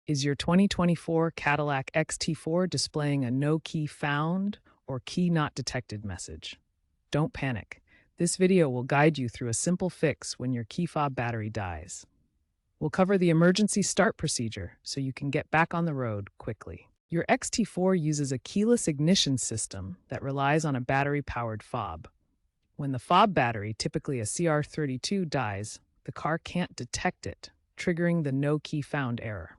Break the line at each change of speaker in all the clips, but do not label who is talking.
Is your 2024 Cadillac XT4 displaying a no key found or key not detected message? Don't panic. This video will guide you through a simple fix when your key fob battery dies. We'll cover the emergency start procedure so you can get back on the road quickly. Your XT4 uses a keyless ignition system that relies on a battery-powered fob. When the fob battery, typically a CR32, dies, the car can't detect it, triggering the no key found error.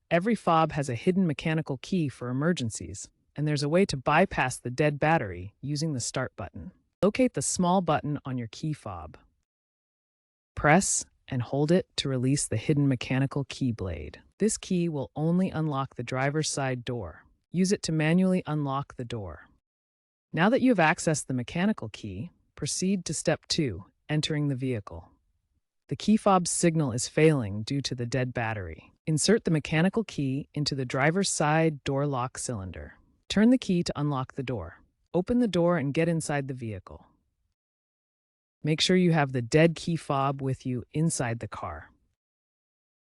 Every fob has a hidden mechanical key for emergencies, and there's a way to bypass the dead battery using the start button. Locate the small button on your key fob. Press and hold it to release the hidden mechanical key blade. This key will only unlock the driver's side door. Use it to manually unlock the door. Now that you have accessed the mechanical key, proceed to step 2, entering the vehicle. The key fob's signal is failing due to the dead battery. Insert the mechanical key into the driver's side door lock cylinder. Turn the key to unlock the door. Open the door and get inside the vehicle. Make sure you have the dead key fob with you inside the car.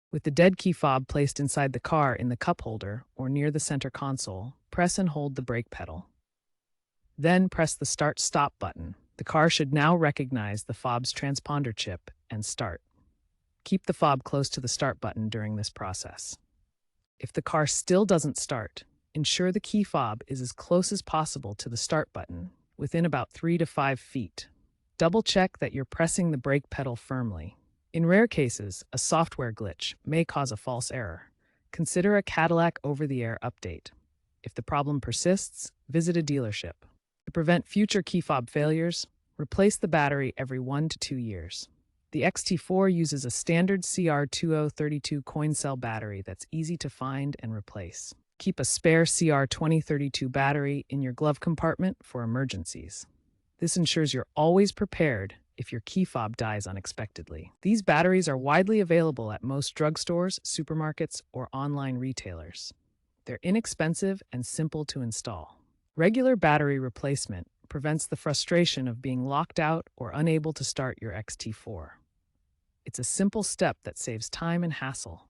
With the dead key fob placed inside the car in the cup holder or near the center console, press and hold the brake pedal. Then press the start-stop button. The car should now recognize the fob's transponder chip and start. Keep the fob close to the start button during this process. If the car still doesn't start, ensure the key fob is as close as possible to the start button, within about 3 to 5 feet. Double-check that you're pressing the brake pedal firmly. In rare cases, a software glitch may cause a false error. Consider a Cadillac over-the-air update. If the problem persists, visit a dealership. To prevent future key fob failures, replace the battery every 1 to 2 years. The XT4 uses a standard CR2032 coin cell battery that's easy to find and replace. Keep a spare CR2032 battery in your glove compartment for emergencies. This ensures you're always prepared if your key fob dies unexpectedly. These batteries are widely available at most drugstores, supermarkets, or online retailers. They're inexpensive and simple to install. Regular battery replacement prevents the frustration of being locked out or unable to start your XT4. It's a simple step that saves time and hassle.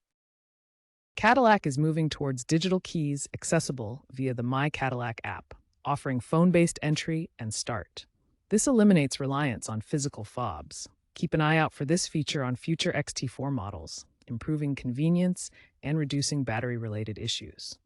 Cadillac is moving towards digital keys accessible via the My Cadillac app, offering phone-based entry and start. This eliminates reliance on physical fobs. Keep an eye out for this feature on future XT4 models, improving convenience and reducing battery-related issues.